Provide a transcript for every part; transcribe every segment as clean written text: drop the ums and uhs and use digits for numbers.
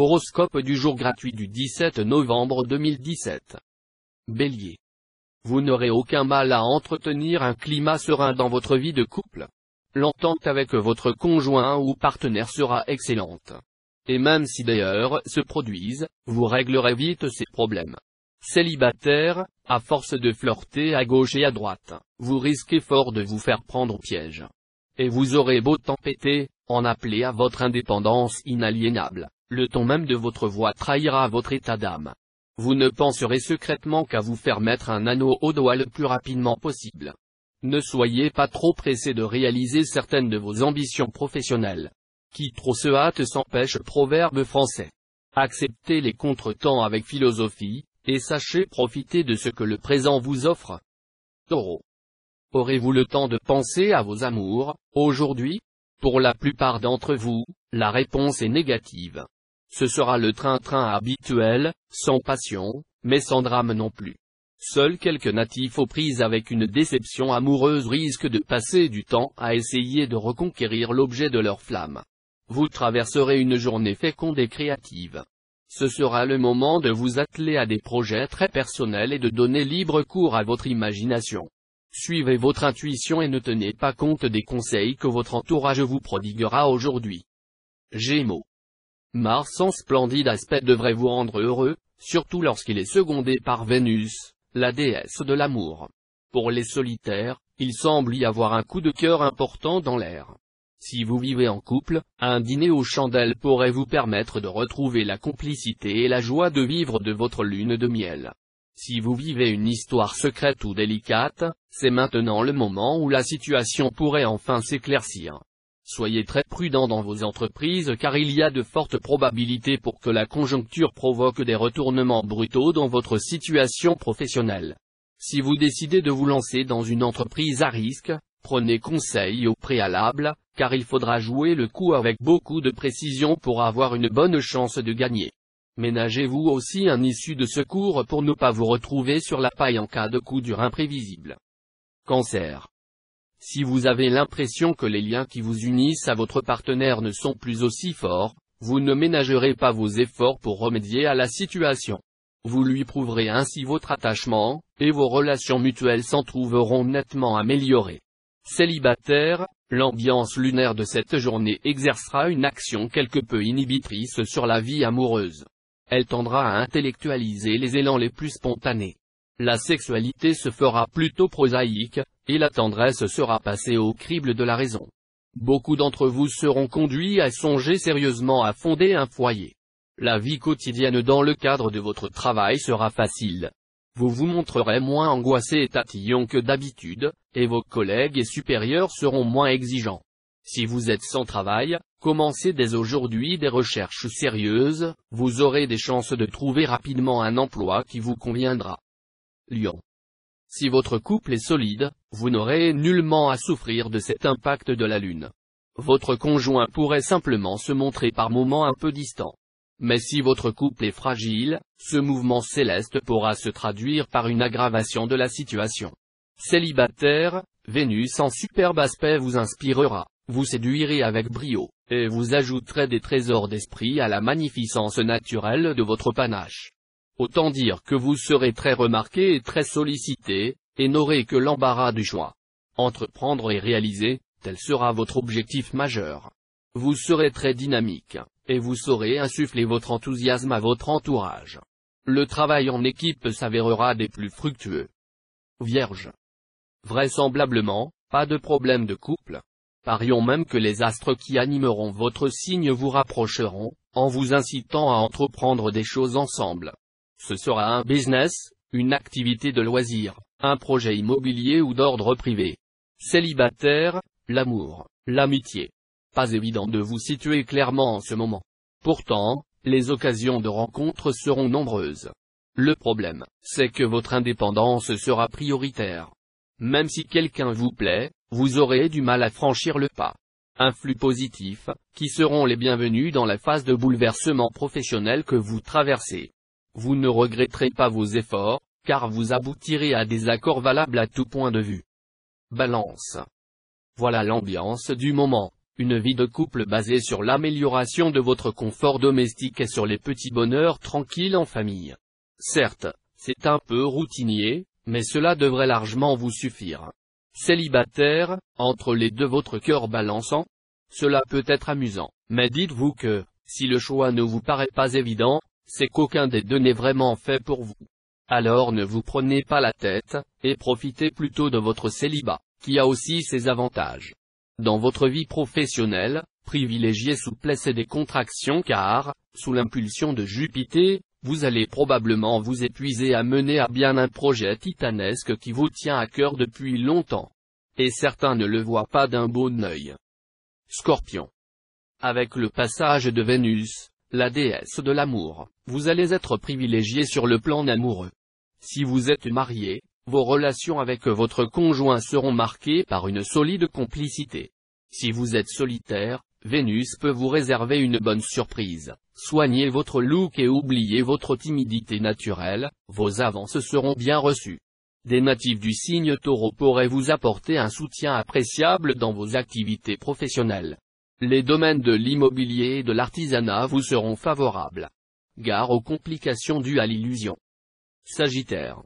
Horoscope du jour gratuit du 17 novembre 2017. Bélier. Vous n'aurez aucun mal à entretenir un climat serein dans votre vie de couple. L'entente avec votre conjoint ou partenaire sera excellente. Et même si des heurts se produisent, vous réglerez vite ces problèmes. Célibataire, à force de flirter à gauche et à droite, vous risquez fort de vous faire prendre au piège. Et vous aurez beau tempêter, en appeler à votre indépendance inaliénable, le ton même de votre voix trahira votre état d'âme. Vous ne penserez secrètement qu'à vous faire mettre un anneau au doigt le plus rapidement possible. Ne soyez pas trop pressé de réaliser certaines de vos ambitions professionnelles. Qui trop se hâte s'empêche, proverbe français. Acceptez les contretemps avec philosophie, et sachez profiter de ce que le présent vous offre. Taureau. Aurez-vous le temps de penser à vos amours, aujourd'hui? Pour la plupart d'entre vous, la réponse est négative. Ce sera le train-train habituel, sans passion, mais sans drame non plus. Seuls quelques natifs aux prises avec une déception amoureuse risquent de passer du temps à essayer de reconquérir l'objet de leur flamme. Vous traverserez une journée féconde et créative. Ce sera le moment de vous atteler à des projets très personnels et de donner libre cours à votre imagination. Suivez votre intuition et ne tenez pas compte des conseils que votre entourage vous prodiguera aujourd'hui. Gémeaux. Mars en splendide aspect devrait vous rendre heureux, surtout lorsqu'il est secondé par Vénus, la déesse de l'amour. Pour les solitaires, il semble y avoir un coup de cœur important dans l'air. Si vous vivez en couple, un dîner aux chandelles pourrait vous permettre de retrouver la complicité et la joie de vivre de votre lune de miel. Si vous vivez une histoire secrète ou délicate, c'est maintenant le moment où la situation pourrait enfin s'éclaircir. Soyez très prudent dans vos entreprises car il y a de fortes probabilités pour que la conjoncture provoque des retournements brutaux dans votre situation professionnelle. Si vous décidez de vous lancer dans une entreprise à risque, prenez conseil au préalable, car il faudra jouer le coup avec beaucoup de précision pour avoir une bonne chance de gagner. Ménagez-vous aussi un issue de secours pour ne pas vous retrouver sur la paille en cas de coup dur imprévisible. Cancer. Si vous avez l'impression que les liens qui vous unissent à votre partenaire ne sont plus aussi forts, vous ne ménagerez pas vos efforts pour remédier à la situation. Vous lui prouverez ainsi votre attachement, et vos relations mutuelles s'en trouveront nettement améliorées. Célibataire, l'ambiance lunaire de cette journée exercera une action quelque peu inhibitrice sur la vie amoureuse. Elle tendra à intellectualiser les élans les plus spontanés. La sexualité se fera plutôt prosaïque, et la tendresse sera passée au crible de la raison. Beaucoup d'entre vous seront conduits à songer sérieusement à fonder un foyer. La vie quotidienne dans le cadre de votre travail sera facile. Vous vous montrerez moins angoissé et tatillon que d'habitude, et vos collègues et supérieurs seront moins exigeants. Si vous êtes sans travail, commencez dès aujourd'hui des recherches sérieuses, vous aurez des chances de trouver rapidement un emploi qui vous conviendra. Lion. Si votre couple est solide, vous n'aurez nullement à souffrir de cet impact de la Lune. Votre conjoint pourrait simplement se montrer par moments un peu distant. Mais si votre couple est fragile, ce mouvement céleste pourra se traduire par une aggravation de la situation. Célibataire, Vénus en superbe aspect vous inspirera, vous séduirez avec brio, et vous ajouterez des trésors d'esprit à la magnificence naturelle de votre panache. Autant dire que vous serez très remarqué et très sollicité, et n'aurez que l'embarras du choix. Entreprendre et réaliser, tel sera votre objectif majeur. Vous serez très dynamique, et vous saurez insuffler votre enthousiasme à votre entourage. Le travail en équipe s'avérera des plus fructueux. Vierge. Vraisemblablement, pas de problème de couple. Parions même que les astres qui animeront votre signe vous rapprocheront, en vous incitant à entreprendre des choses ensemble. Ce sera un business, une activité de loisir, un projet immobilier ou d'ordre privé. Célibataire, l'amour, l'amitié. Pas évident de vous situer clairement en ce moment. Pourtant, les occasions de rencontre seront nombreuses. Le problème, c'est que votre indépendance sera prioritaire. Même si quelqu'un vous plaît, vous aurez du mal à franchir le pas. Un flux positif, qui seront les bienvenus dans la phase de bouleversement professionnel que vous traversez. Vous ne regretterez pas vos efforts, car vous aboutirez à des accords valables à tout point de vue. Balance. Voilà l'ambiance du moment. Une vie de couple basée sur l'amélioration de votre confort domestique et sur les petits bonheurs tranquilles en famille. Certes, c'est un peu routinier, mais cela devrait largement vous suffire. Célibataire, entre les deux votre cœur balançant? Cela peut être amusant, mais dites-vous que, si le choix ne vous paraît pas évident, c'est qu'aucun des deux n'est vraiment fait pour vous. Alors ne vous prenez pas la tête, et profitez plutôt de votre célibat, qui a aussi ses avantages. Dans votre vie professionnelle, privilégiez souplesse et décontraction car, sous l'impulsion de Jupiter, vous allez probablement vous épuiser à mener à bien un projet titanesque qui vous tient à cœur depuis longtemps. Et certains ne le voient pas d'un bon œil. Scorpion. Avec le passage de Vénus, la déesse de l'amour, vous allez être privilégié sur le plan amoureux. Si vous êtes marié, vos relations avec votre conjoint seront marquées par une solide complicité. Si vous êtes solitaire, Vénus peut vous réserver une bonne surprise. Soignez votre look et oubliez votre timidité naturelle, vos avances seront bien reçues. Des natifs du signe Taureau pourraient vous apporter un soutien appréciable dans vos activités professionnelles. Les domaines de l'immobilier et de l'artisanat vous seront favorables. Gare aux complications dues à l'illusion. Sagittaire.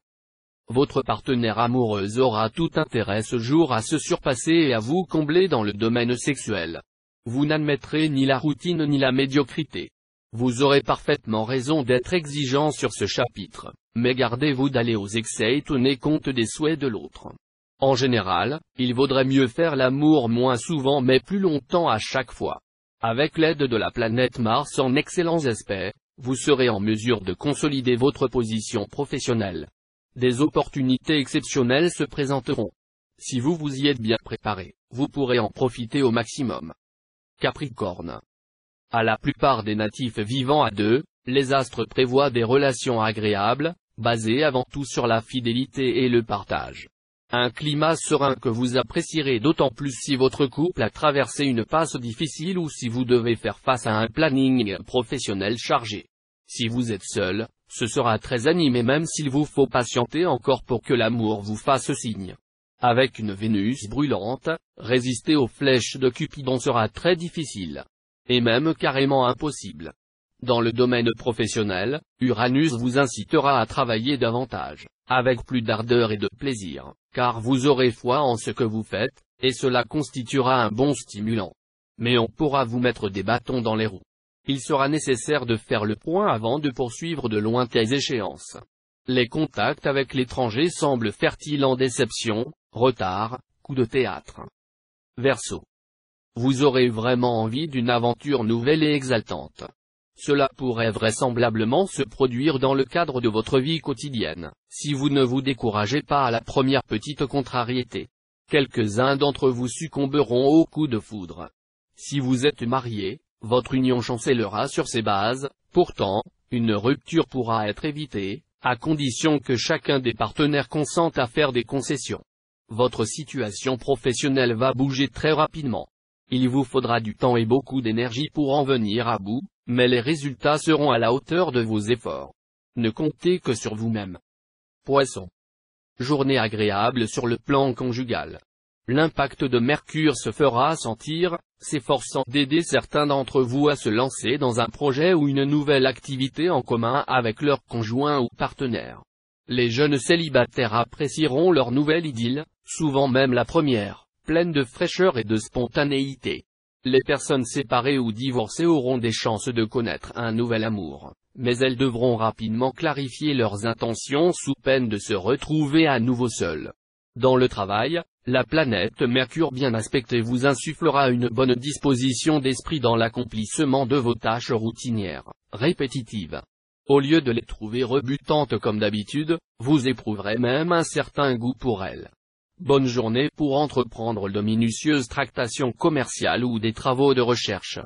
Votre partenaire amoureuse aura tout intérêt ce jour à se surpasser et à vous combler dans le domaine sexuel. Vous n'admettrez ni la routine ni la médiocrité. Vous aurez parfaitement raison d'être exigeant sur ce chapitre, mais gardez-vous d'aller aux excès et tenez compte des souhaits de l'autre. En général, il vaudrait mieux faire l'amour moins souvent mais plus longtemps à chaque fois. Avec l'aide de la planète Mars en excellents aspects, vous serez en mesure de consolider votre position professionnelle. Des opportunités exceptionnelles se présenteront. Si vous vous y êtes bien préparé, vous pourrez en profiter au maximum. Capricorne. À la plupart des natifs vivant à deux, les astres prévoient des relations agréables, basées avant tout sur la fidélité et le partage. Un climat serein que vous apprécierez d'autant plus si votre couple a traversé une passe difficile ou si vous devez faire face à un planning professionnel chargé. Si vous êtes seul, ce sera très animé même s'il vous faut patienter encore pour que l'amour vous fasse signe. Avec une Vénus brûlante, résister aux flèches de Cupidon sera très difficile. Et même carrément impossible. Dans le domaine professionnel, Uranus vous incitera à travailler davantage, avec plus d'ardeur et de plaisir, car vous aurez foi en ce que vous faites, et cela constituera un bon stimulant. Mais on pourra vous mettre des bâtons dans les roues. Il sera nécessaire de faire le point avant de poursuivre de lointaines échéances. Les contacts avec l'étranger semblent fertiles en déception, retard, coups de théâtre. Verseau. Vous aurez vraiment envie d'une aventure nouvelle et exaltante. Cela pourrait vraisemblablement se produire dans le cadre de votre vie quotidienne, si vous ne vous découragez pas à la première petite contrariété. Quelques-uns d'entre vous succomberont au coup de foudre. Si vous êtes marié, votre union chancellera sur ses bases, pourtant, une rupture pourra être évitée, à condition que chacun des partenaires consente à faire des concessions. Votre situation professionnelle va bouger très rapidement. Il vous faudra du temps et beaucoup d'énergie pour en venir à bout, mais les résultats seront à la hauteur de vos efforts. Ne comptez que sur vous-même. Poisson. Journée agréable sur le plan conjugal. L'impact de Mercure se fera sentir, s'efforçant d'aider certains d'entre vous à se lancer dans un projet ou une nouvelle activité en commun avec leur conjoint ou partenaire. Les jeunes célibataires apprécieront leur nouvelle idylle, souvent même la première, pleine de fraîcheur et de spontanéité. Les personnes séparées ou divorcées auront des chances de connaître un nouvel amour, mais elles devront rapidement clarifier leurs intentions sous peine de se retrouver à nouveau seules. Dans le travail, la planète Mercure bien aspectée vous insufflera une bonne disposition d'esprit dans l'accomplissement de vos tâches routinières, répétitives. Au lieu de les trouver rebutantes comme d'habitude, vous éprouverez même un certain goût pour elles. Bonne journée pour entreprendre de minutieuses tractations commerciales ou des travaux de recherche.